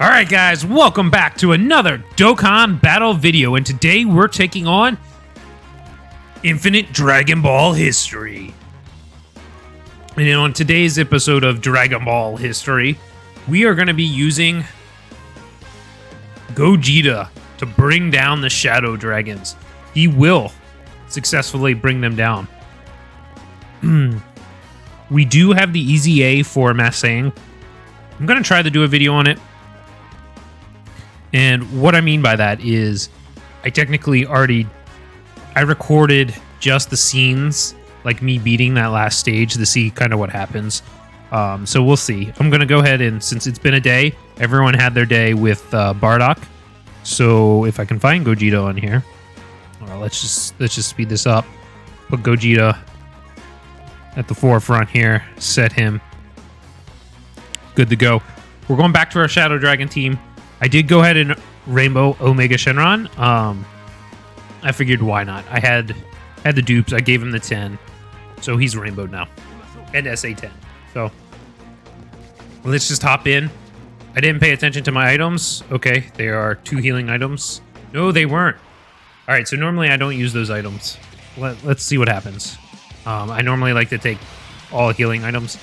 Alright guys, welcome back to another Dokkan battle video, and today we're taking on Infinite Dragon Ball History. And on today's episode of Dragon Ball History, we are going to be using Gogeta to bring down the Shadow Dragons. He will successfully bring them down. We do have the Easy A for Massang. I'm going to try to do a video on it. And what I mean by that is I technically I recorded just the scenes, like me beating that last stage, to see kind of what happens. So we'll see. I'm going to go ahead and, since it's been a day, everyone had their day with Bardock. So if I can find Gogeta on here, let's just speed this up. Put Gogeta at the forefront here. Set him. Good to go. We're going back to our Shadow Dragon team. I did go ahead and Rainbow Omega Shenron. I figured why not. I had the dupes. I gave him the 10. So he's Rainbowed now. And SA10. So let's just hop in. I didn't pay attention to my items. Okay, they are 2 healing items. No, they weren't. Alright, so normally I don't use those items. Let's see what happens. I normally like to take all healing items.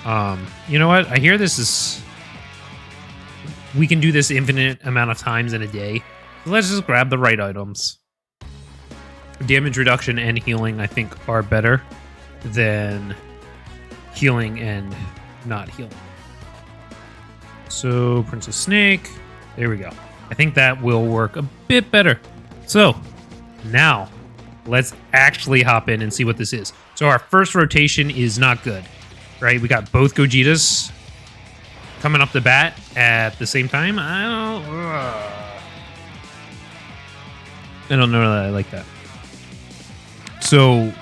You know what? I hear this is... We can do this infinite amount of times in a day. So let's just grab the right items. Damage reduction and healing, I think, are better than healing and not healing. So, Princess Snake. There we go. I think that will work a bit better. So, now, let's actually hop in and see what this is. So, our first rotation is not good, right? We got both Gogetas coming up the bat at the same time. I don't know that I like that. So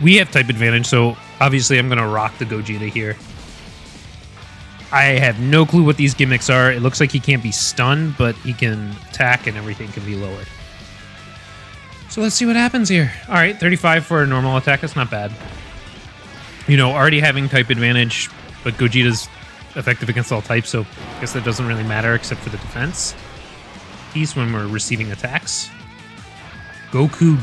we have type advantage, so obviously I'm going to rock the Gogeta here. I have no clue what these gimmicks are. It looks like he can't be stunned, but he can attack and everything can be lowered. So let's see what happens here. All right, 35 for a normal attack. That's not bad. You know, already having type advantage, but Gogeta's effective against all types, so I guess that doesn't really matter except for the defense piece when we're receiving attacks. Goku,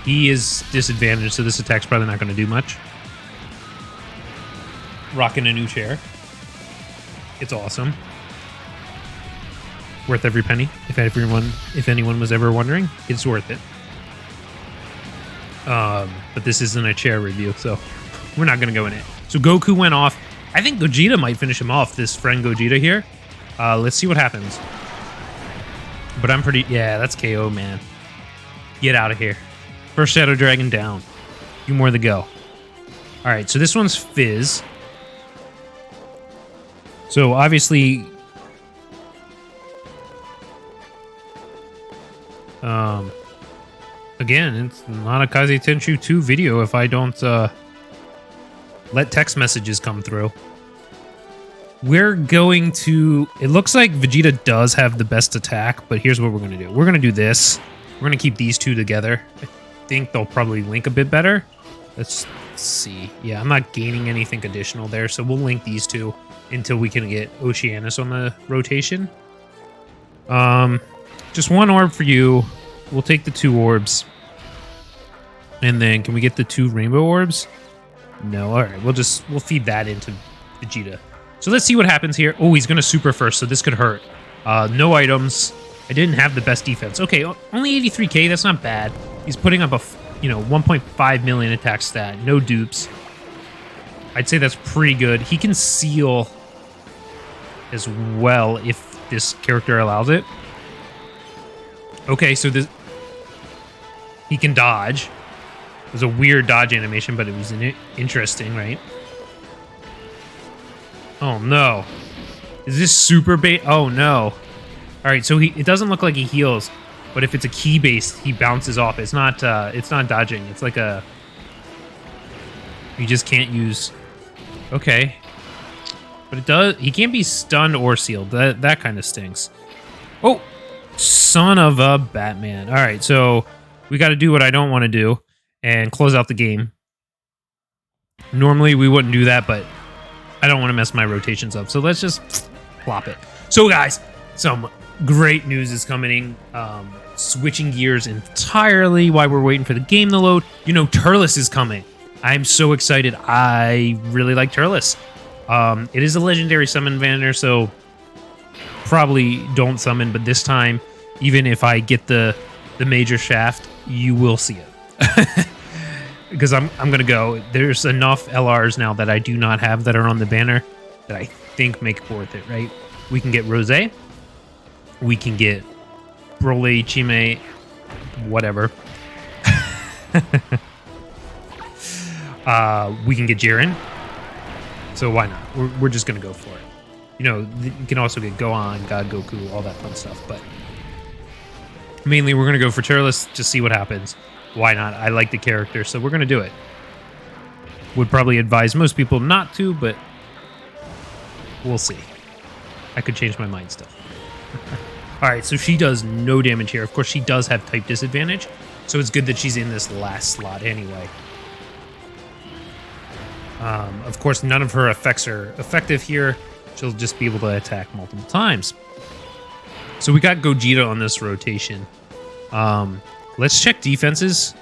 he is disadvantaged, so this attack's probably not going to do much. Rocking a new chair. It's awesome. Worth every penny. If anyone was ever wondering, it's worth it. But this isn't a chair review, so we're not going to go in it. So Goku went off. I think Gogeta might finish him off, this friend Gogeta here. Let's see what happens. But I'm pretty... Yeah, that's KO, man. Get out of here. First Shadow Dragon down. 2 more to go. Alright, so this one's Fizz. So, obviously... Again, it's not a Kazetenshu2 video if I don't... let text messages come through. We're going to... It looks like Vegeta does have the best attack, but here's what we're going to do. We're going to do this. We're going to keep these two together. I think they'll probably link a bit better. Let's see. Yeah, I'm not gaining anything additional there, so we'll link these two until we can get Oceanus on the rotation. Just 1 orb for you. We'll take the 2 orbs. And then, can we get the 2 rainbow orbs? No, alright, we'll feed that into Vegeta. So let's see what happens here. Oh, he's gonna super first, so this could hurt. No items. I didn't have the best defense. Okay, only 83k, that's not bad. He's putting up a, 1.5 million attack stat. No dupes. I'd say that's pretty good. He can seal as well if this character allows it. Okay, so this... He can dodge. It was a weird dodge animation, but it was interesting, right? Oh, no. Is this super bait? Oh, no. All right, so it doesn't look like he heals, but if it's a key base, he bounces off. It's not dodging. It's like a... You just can't use... Okay. But it does... He can't be stunned or sealed. That kind of stinks. Oh! Son of a Batman. All right, so we got to do what I don't want to do and close out the game. Normally we wouldn't do that, but I don't want to mess my rotations up. So let's just plop it. So guys, some great news is coming. Switching gears entirely while we're waiting for the game to load. You know, Turles is coming. I'm so excited. I really like Turles. It is a legendary summon banner, so probably don't summon, but this time, even if I get the major shaft, you will see it. Because I'm gonna go. There's enough LRs now that I do not have that are on the banner that I think make it worth it, right? We can get Rose. We can get Broly, Chime, whatever. We can get Jiren. So why not? We're just gonna go for it. You know, you can also get Gohan, God Goku, all that fun stuff, but mainly we're gonna go for Turles, just see what happens. Why not? I like the character, so we're gonna do it. Would probably advise most people not to, but we'll see. I could change my mind still. Alright, so she does no damage here. Of course, she does have type disadvantage, so it's good that she's in this last slot anyway. Of course, none of her effects are effective here. She'll just be able to attack multiple times. So we got Gogeta on this rotation. Let's check defenses.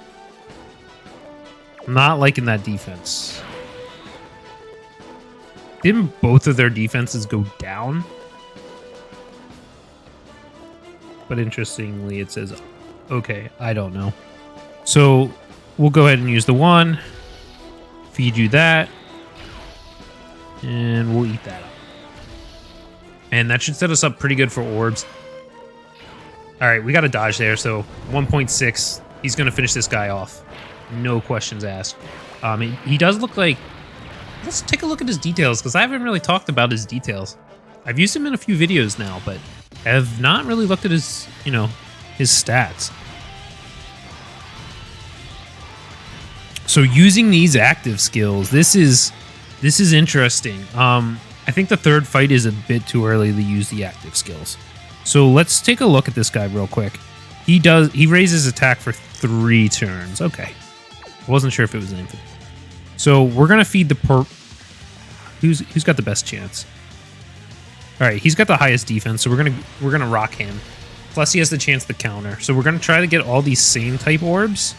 I'm not liking that defense. Didn't both of their defenses go down? But interestingly, it says, okay, I don't know. So we'll go ahead and use the one. Feed you that. And we'll eat that up. And that should set us up pretty good for orbs. All right, we got a dodge there. So 1.6, he's going to finish this guy off. No questions asked. He does look like... Let's take a look at his details, because I haven't really talked about his details. I've used him in a few videos now, but have not really looked at his, you know, his stats. So using these active skills, this is interesting. I think the third fight is a bit too early to use the active skills. So let's take a look at this guy real quick. He raises attack for 3 turns. Okay. I wasn't sure if it was an infinite. So we're gonna feed the who's got the best chance? All right, he's got the highest defense, so we're gonna rock him. Plus, he has the chance to counter. So we're gonna try to get all these same type orbs.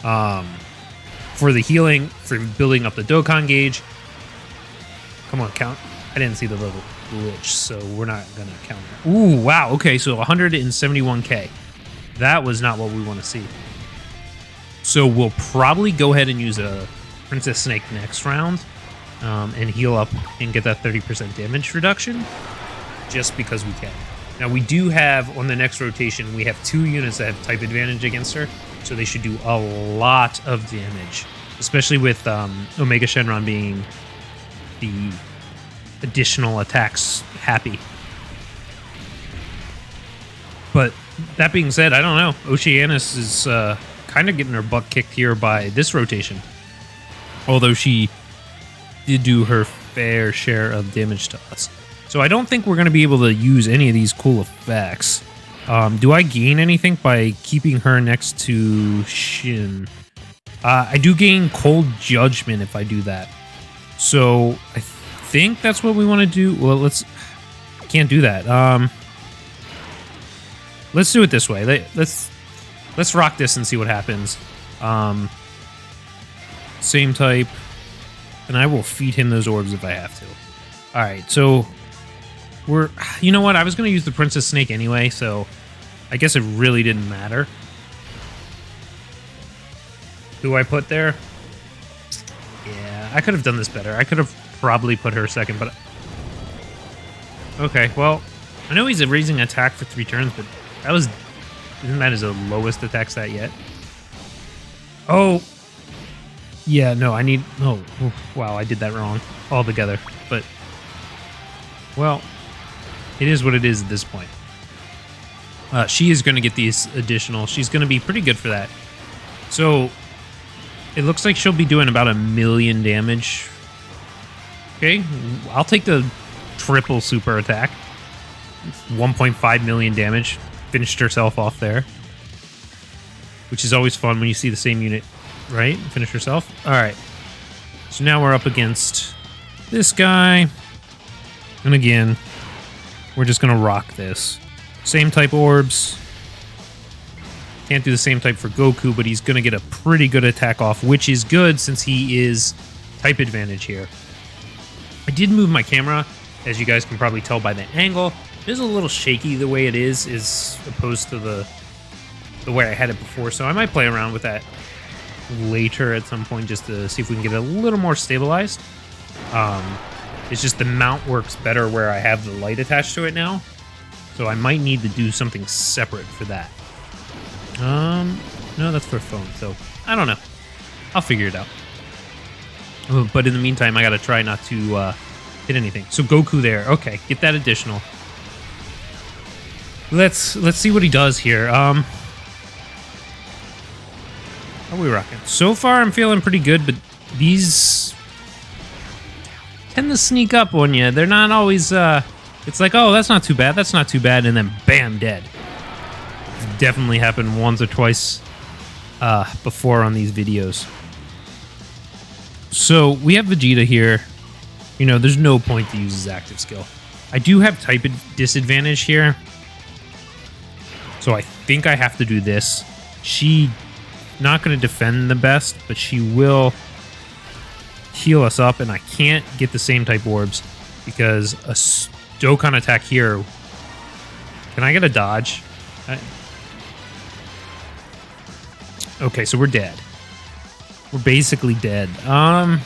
For the healing, for building up the Dokkan gauge. Come on, count. I didn't see the little glitch, so we're not gonna counter. Ooh, wow. Okay, so 171k. That was not what we want to see. So we'll probably go ahead and use a Princess Snake next round. And heal up and get that 30% damage reduction just because we can. Now we do have, on the next rotation, we have 2 units that have type advantage against her, so they should do a lot of damage, especially with Omega Shenron being the additional attacks happy. But that being said, I don't know. Oceanus is kind of getting her butt kicked here by this rotation. Although she did do her fair share of damage to us. So I don't think we're going to be able to use any of these cool effects. Do I gain anything by keeping her next to Shin? I do gain Cold Judgment if I do that. So I think that's what we want to do. Well, can't do that. Let's do it this way. Let's rock this and see what happens. Same type. And I will feed him those orbs if I have to. Alright, so you know what? I was going to use the Princess Snake anyway, so I guess it really didn't matter who I put there. Yeah, I could have done this better. I could have probably put her second, but... Okay, well, I know he's raising attack for 3 turns, but isn't that his lowest attack stat yet? Oh! Yeah, no, oh, wow, I did that wrong altogether. But, well, it is what it is at this point. She is going to get these additional. She's going to be pretty good for that. So, it looks like she'll be doing about 1 million damage. Okay, I'll take the triple super attack. 1.5 million damage. Finished herself off there. Which is always fun when you see the same unit. Right? Finish herself. Alright. So now we're up against this guy. And again, we're just going to rock this. Same type orbs. Can't do the same type for Goku, but he's going to get a pretty good attack off, which is good since he is type advantage here. I did move my camera, as you guys can probably tell by the angle. It is a little shaky the way it is opposed to the way I had it before, so I might play around with that later at some point just to see if we can get it a little more stabilized. It's just the mount works better where I have the light attached to it now, so I might need to do something separate for that. No, that's for a phone, so I don't know. I'll figure it out. But in the meantime, I gotta try not to hit anything. So Goku there. Okay, get that additional. Let's see what he does here. How are we rocking? So far, I'm feeling pretty good, but these tend to sneak up on you. They're not always. It's like, oh, that's not too bad. That's not too bad, and then bam, dead. It's definitely happened once or twice before on these videos. So we have Vegeta here. You know, there's no point to use his active skill. I do have type disadvantage here. So I think I have to do this. She not going to defend the best, but she will heal us up, and I can't get the same type orbs because a Dokkan attack here. Can I get a dodge? Okay, so we're dead. We're basically dead. I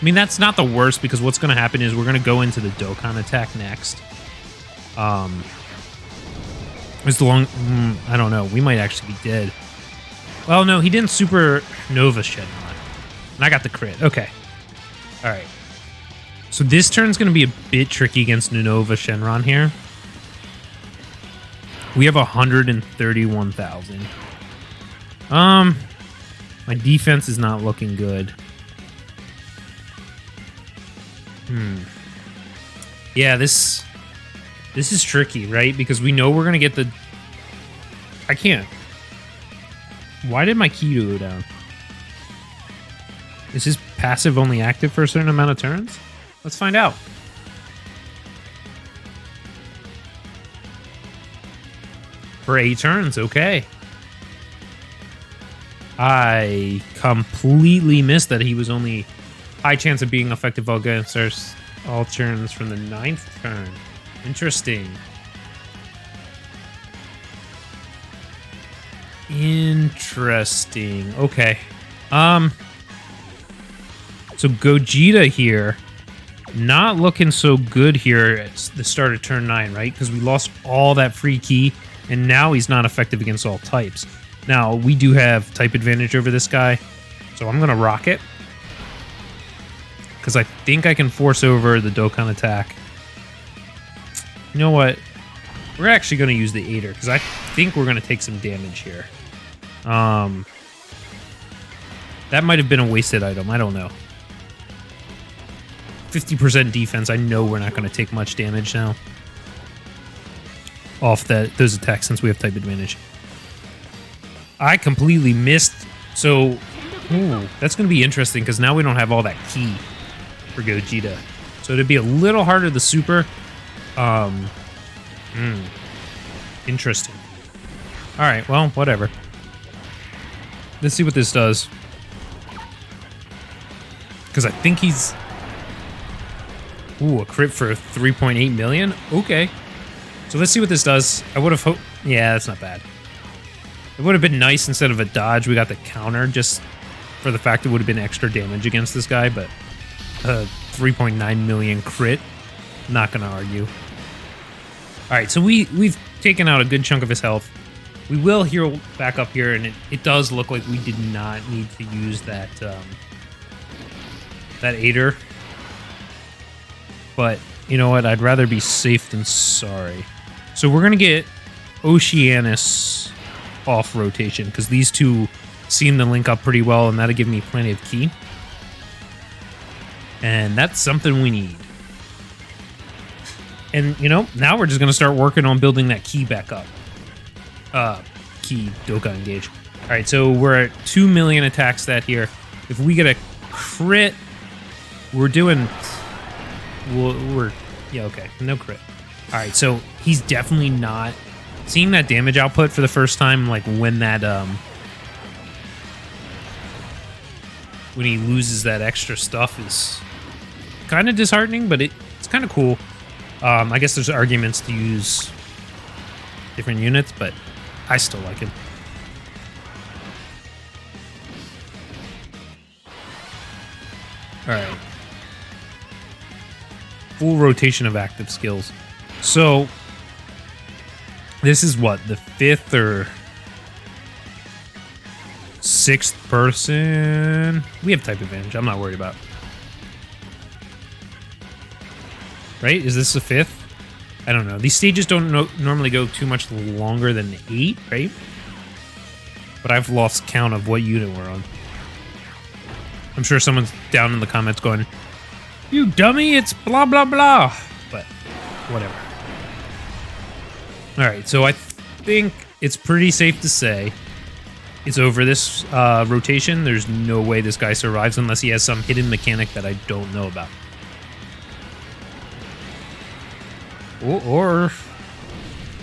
mean, that's not the worst because what's going to happen is we're going to go into the Dokkan attack next. It's the long... I don't know. We might actually be dead. Well, no, he didn't supernova Shenron. And I got the crit. Okay. All right. So this turn's going to be a bit tricky against Nunova Shenron here. We have 131,000. My defense is not looking good. Yeah, this is tricky, right? Because we know we're going to get the... I can't. Why did my key go down? Is his passive only active for a certain amount of turns? Let's find out. For 8 turns, okay. I completely missed that he was only high chance of being effective against all turns from the 9th turn. Interesting. Interesting. Okay. So Gogeta here, not looking so good here at the start of turn 9, right? Because we lost all that free ki, and now he's not effective against all types. Now, we do have type advantage over this guy, so I'm going to rock it. Because I think I can force over the Dokkan attack. You know what? We're actually going to use the Aider, because I think we're going to take some damage here. That might have been a wasted item. I don't know. 50% defense. I know we're not going to take much damage now. Off those attacks since we have type advantage. I completely missed. So, that's going to be interesting because now we don't have all that ki for Gogeta. So it'd be a little harder to super. Interesting. All right, well, whatever. Let's see what this does. Because I think he's... Ooh, a crit for 3.8 million? Okay. So let's see what this does. I would have hoped... Yeah, that's not bad. It would have been nice instead of a dodge. We got the counter just for the fact it would have been extra damage against this guy, but 3.9 million crit. Not going to argue. All right, so we've taken out a good chunk of his health. We will heal back up here, and it does look like we did not need to use that that Aider. But you know what? I'd rather be safe than sorry. So we're going to get Oceanus off rotation because these two seem to link up pretty well, and that'll give me plenty of ki. And that's something we need. And, you know, now we're just going to start working on building that ki back up. Ki Dokkan engage. All right, so we're at 2 million attack stat here. If we get a crit we're doing... We're... Yeah, okay. No crit. All right, so he's definitely not... Seeing that damage output for the first time, like when that... when he loses that extra stuff is kind of disheartening, but it's kind of cool. I guess there's arguments to use different units, but I still like him. All right. Full rotation of active skills. So this is what, the 5th or 6th person? We have type advantage. I'm not worried about. Right? Is this the 5th? I don't know. These stages don't normally go too much longer than 8, right? But I've lost count of what unit we're on. I'm sure someone's down in the comments going, "You dummy, it's blah, blah, blah." But whatever. All right, so I think it's pretty safe to say it's over this rotation. There's no way this guy survives unless he has some hidden mechanic that I don't know about. Or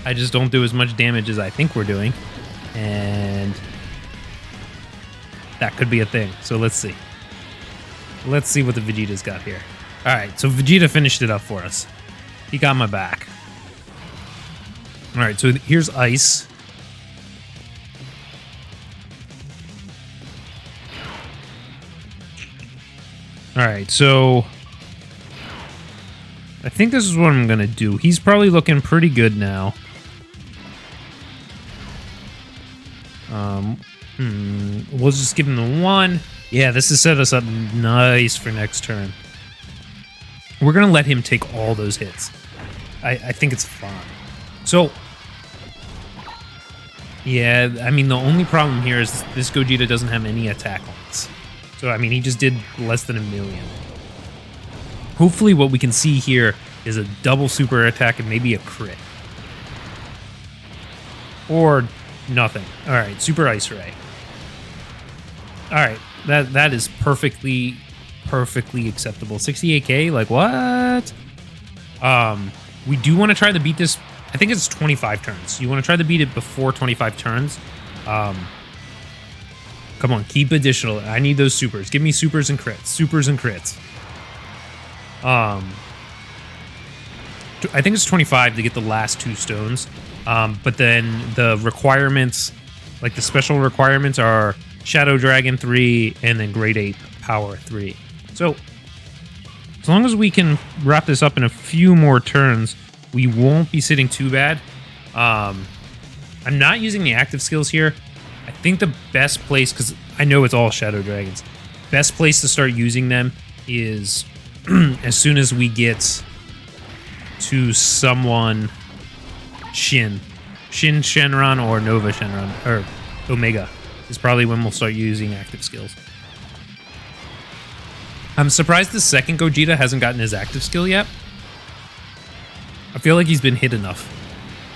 I just don't do as much damage as I think we're doing. And that could be a thing. So let's see. Let's see what the Vegeta's got here. All right, so Vegeta finished it up for us. He got my back. All right, so here's Ice. All right, so I think this is what I'm going to do. He's probably looking pretty good now. We'll just give him the 1. Yeah, this has set us up nice for next turn. We're going to let him take all those hits. I think it's fine. So, yeah, I mean, the only problem here is this Gogeta doesn't have any attack lines. So, I mean, he just did less than 1 million. Hopefully what we can see here is a double super attack and maybe a crit. Or nothing. All right, Super Ice Ray. All right, that is perfectly acceptable. 68k, like what? We do want to try to beat this. I think it's 25 turns. You want to try to beat it before 25 turns. Come on, keep additional. I need those supers. Give me supers and crits. Supers and crits. I think it's 25 to get the last 2 stones. But then the requirements, like the special requirements, are Shadow Dragon 3 and then Grade 8 Power 3. So as long as we can wrap this up in a few more turns, we won't be sitting too bad. I'm not using the active skills here. I think the best place, because I know it's all Shadow Dragons, best place to start using them is as soon as we get to someone Shenron or Nova Shenron, or Omega is probably when we'll start using active skills. I'm surprised the second Gogeta hasn't gotten his active skill yet. I feel like he's been hit enough.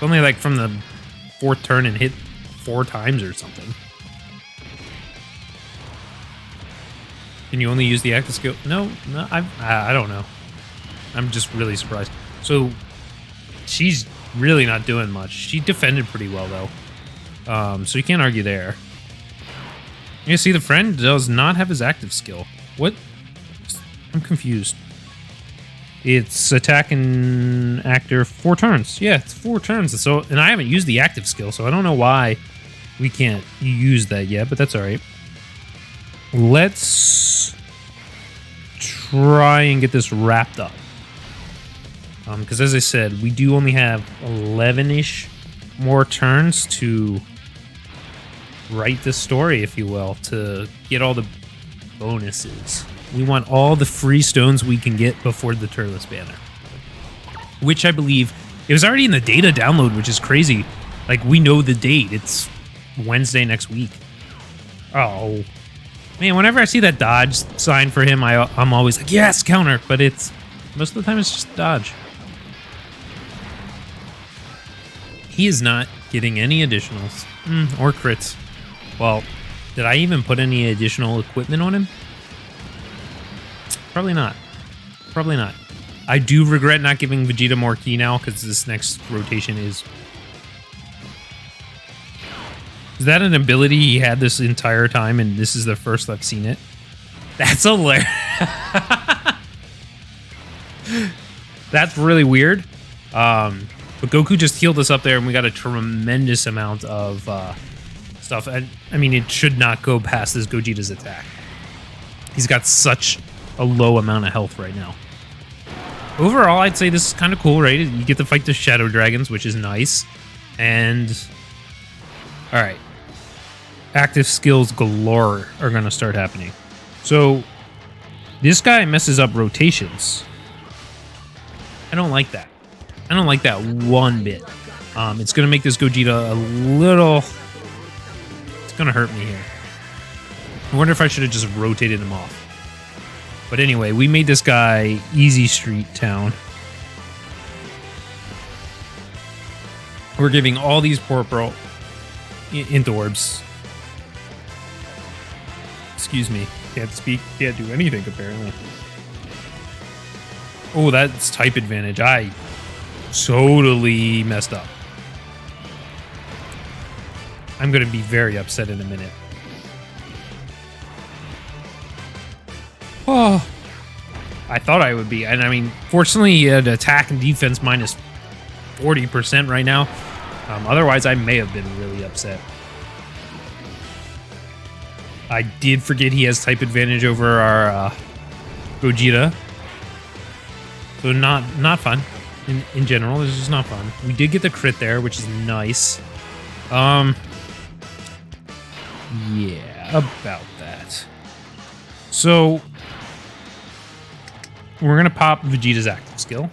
Only like from the 4th turn and hit 4 times or something. Can you only use the active skill? No, I don't know. I'm just really surprised. So she's really not doing much. She defended pretty well though. So you can't argue there. You see, the friend does not have his active skill. What? I'm confused. It's attack and actor 4 turns. Yeah, it's 4 turns. So, and I haven't used the active skill, so I don't know why we can't use that yet, but that's all right. Let's try and get this wrapped up. Because as I said, we do only have 11-ish more turns to write the story, if you will, to get all the bonuses. We want all the free stones we can get before the Turles banner. Which I believe, it was already in the data download, which is crazy. Like, we know the date. It's Wednesday next week. Oh. Man, whenever I see that dodge sign for him, I'm always like, yes, counter. But it's, most of the time it's just dodge. He is not getting any additionals. Or crits. Well, did I even put any additional equipment on him? Probably not. Probably not. I do regret not giving Vegeta more ki now, because this next rotation is... Is that an ability he had this entire time, and this is the first I've seen it? That's hilarious. That's really weird. But Goku just healed us up there, and we got a tremendous amount of stuff. And I mean, it should not go past this Gogeta's attack. He's got such a low amount of health right now. Overall, I'd say this is kind of cool, right? You get to fight the Shadow Dragons, which is nice. And... Alright. Active skills galore are going to start happening. So, this guy messes up rotations. I don't like that. I don't like that one bit. It's going to make this Gogeta a little... It's going to hurt me here. I wonder if I should have just rotated him off. But anyway, we made this guy Easy Street Town. We're giving all these purple into orbs. Excuse me. Can't speak, can't do anything, apparently. Oh, that's type advantage. I totally messed up. I'm going to be very upset in a minute. Oh, I thought I would be. And I mean, fortunately, he had attack and defense minus 40% right now. Otherwise, I may have been really upset. I did forget he has type advantage over our Gogeta. So not fun. In general, this is just not fun. We did get the crit there, which is nice. Yeah, about that. So, we're going to pop Vegeta's active skill.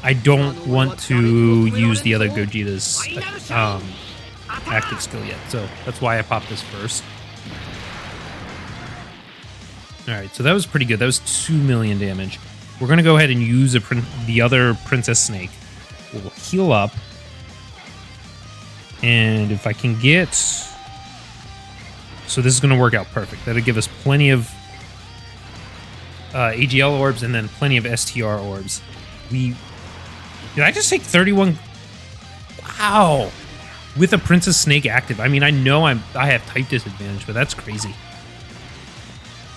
I don't want to use the other Gogeta's active skill yet, so that's why I popped this first. Alright, so that was pretty good. That was 2 million damage. We're going to go ahead and use the other Princess Snake. We'll heal up. And if I can get... So this is going to work out perfect. That'll give us plenty of AGL orbs and then plenty of STR orbs. Did I just take 31? Wow. With a Princess Snake active. I mean, I know I have type disadvantage, but that's crazy.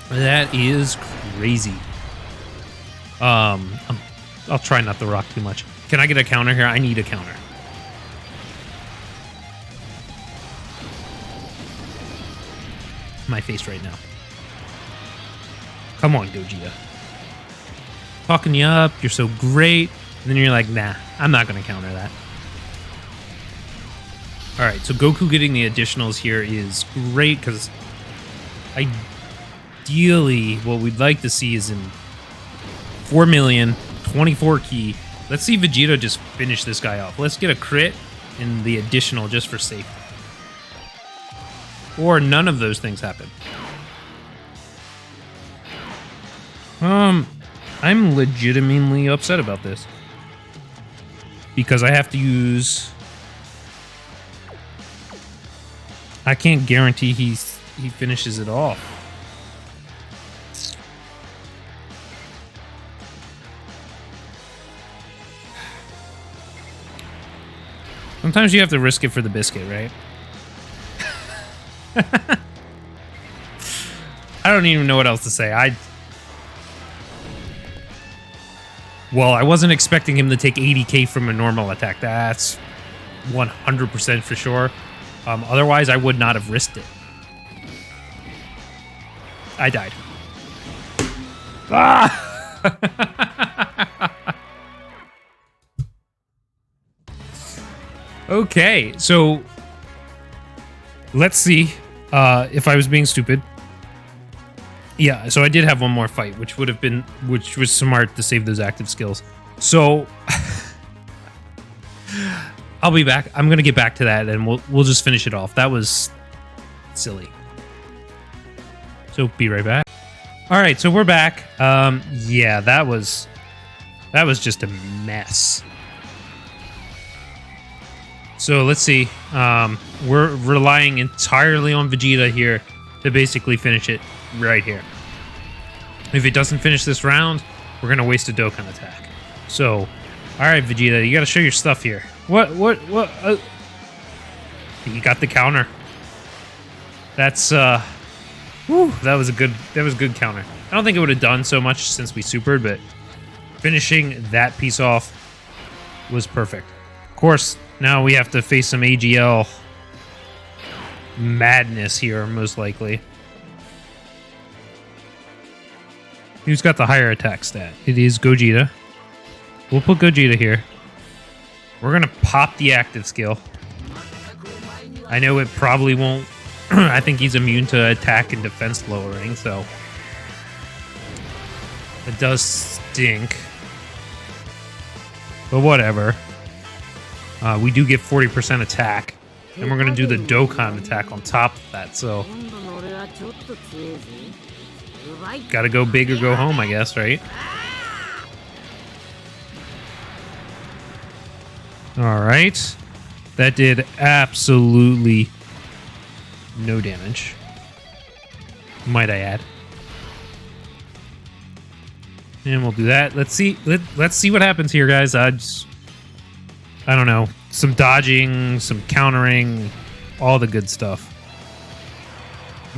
That is crazy. I'll try not to rock too much. Can I get a counter here? I need a counter. My face right now. Come on, Gogeta. Talking you up, you're so great. And then you're like, nah, I'm not going to counter that. Alright, so Goku getting the additionals here is great, because ideally, what we'd like to see is in 4 million, 24 ki. Let's see Vegeta just finish this guy off. Let's get a crit and the additional just for safety. Or none of those things happen. I'm legitimately upset about this. Because I have to use... I can't guarantee he finishes it off. Sometimes you have to risk it for the biscuit, right? I don't even know what else to say. Well, I wasn't expecting him to take 80k from a normal attack. That's 100% for sure. Otherwise, I would not have risked it. I died. Ah! Okay, so let's see if I was being stupid. Yeah, so I did have one more fight, which was smart to save those active skills. So I'll be back. I'm gonna get back to that, and we'll just finish it off. That was silly. So be right back. All right, so we're back. Yeah, that was just a mess. So let's see. We're relying entirely on Vegeta here to basically finish it. right here. If it doesn't finish this round, we're going to waste a Dokkan attack. So, all right, Vegeta, you got to show your stuff here. What? You got the counter. That's, whew, that was a good counter. I don't think it would have done so much since we supered, but finishing that piece off was perfect. Of course, now we have to face some AGL madness here, most likely. Who's got the higher attack stat? It is Gogeta. We'll put Gogeta here. We're going to pop the active skill. I know it probably won't. I think he's immune to attack and defense lowering, so it does stink. But whatever. We do get 40% attack. And we're going to do the Dokkan attack on top of that, so gotta go big or go home, I guess, right? Alright. That did absolutely no damage, might I add. And we'll do that. Let's see what happens here, guys. I don't know. Some dodging, some countering, all the good stuff.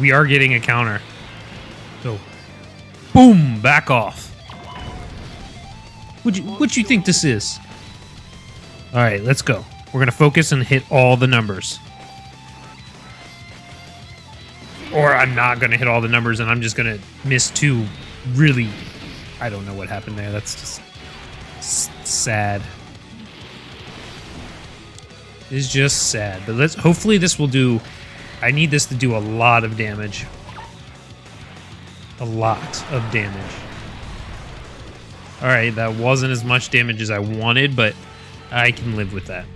We are getting a counter. So, boom, back off. What you think this is? All right, let's go. We're gonna focus and hit all the numbers. Or I'm not gonna hit all the numbers, and I'm just gonna miss two. Really, I don't know what happened there. That's just sad. It's just sad. But hopefully this will do. I need this to do a lot of damage. A lot of damage. All right, that wasn't as much damage as I wanted, but I can live with that.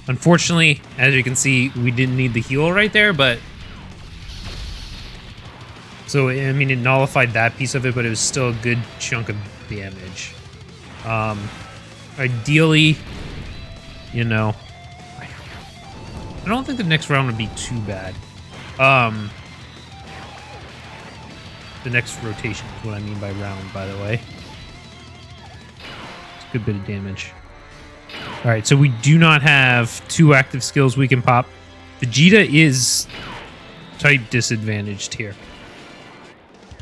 Unfortunately, as you can see, we didn't need the heal right there, but so I mean it nullified that piece of it, but it was still a good chunk of damage. Ideally, you know, I don't think the next round would be too bad. The next rotation is what I mean by round, by the way. It's a good bit of damage. All right, so we do not have two active skills we can pop. Vegeta is type disadvantaged here.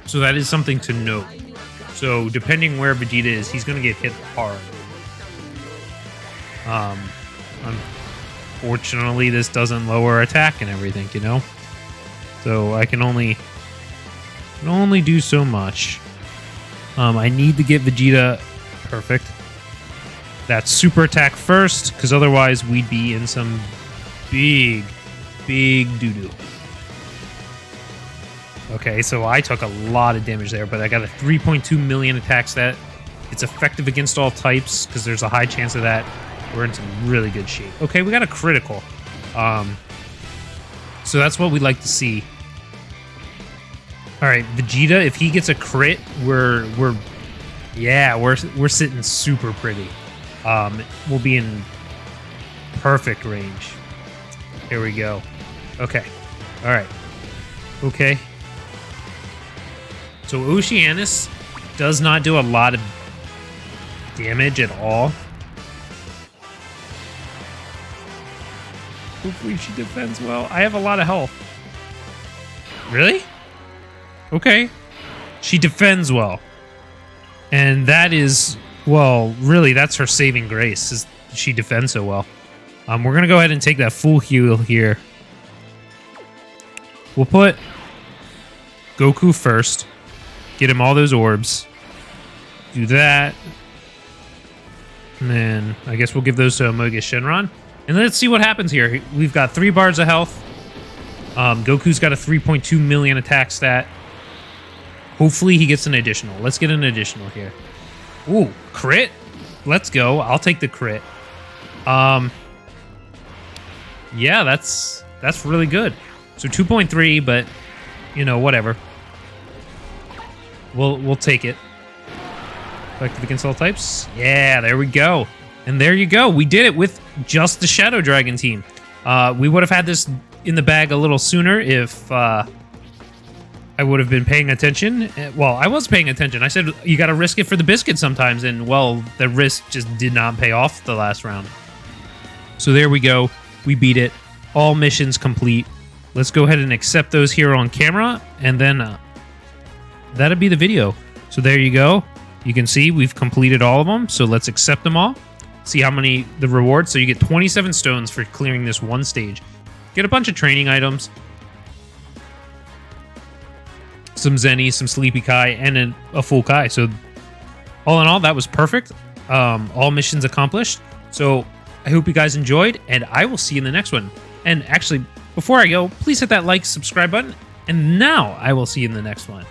So that is something to note. So depending where Vegeta is, he's going to get hit hard. Unfortunately, this doesn't lower attack and everything, you know? So I can only do so much. I need to get Vegeta perfect. That super attack first, because otherwise we'd be in some big doo-doo. Okay, so I took a lot of damage there, but I got a 3.2 million attack stat. It's effective against all types, because there's a high chance of that. We're in some really good shape. Okay, we got a critical. So that's what we'd like to see. All right, Vegeta, if he gets a crit, we're sitting super pretty. We'll be in perfect range. Here we go. Okay. All right. Okay. So Oceanus does not do a lot of damage at all. Hopefully she defends well. I have a lot of health. Really? Okay. She defends well. And that is, well, really, that's her saving grace, is she defends so well. We're going to go ahead and take that full heal here. We'll put Goku first. Get him all those orbs. Do that. And then I guess we'll give those to Omega Shenron. And let's see what happens here. We've got 3 bars of health. Goku's got a 3.2 million attack stat. Hopefully he gets an additional. Let's get an additional here. Ooh, crit? Let's go. I'll take the crit. Yeah, that's really good. So 2.3, but you know, whatever. We'll take it. Effective against all types. Yeah, there we go. And there you go. We did it with just the Shadow Dragon team. We would have had this in the bag a little sooner if I would have been paying attention. Well, I was paying attention. I said you got to risk it for the biscuit sometimes, and well, the risk just did not pay off the last round. So there we go. We beat it. All missions complete. Let's go ahead and accept those here on camera, and then that'll be the video. So there you go. You can see we've completed all of them. So let's accept them all. See how many the rewards. So you get 27 stones for clearing this one stage. Get a bunch of training items. Some Zenny, some Sleepy Kai, and a full Kai. So all in all, that was perfect. All missions accomplished. So I hope you guys enjoyed, and I will see you in the next one. And actually, before I go, please hit that like, subscribe button, and now I will see you in the next one.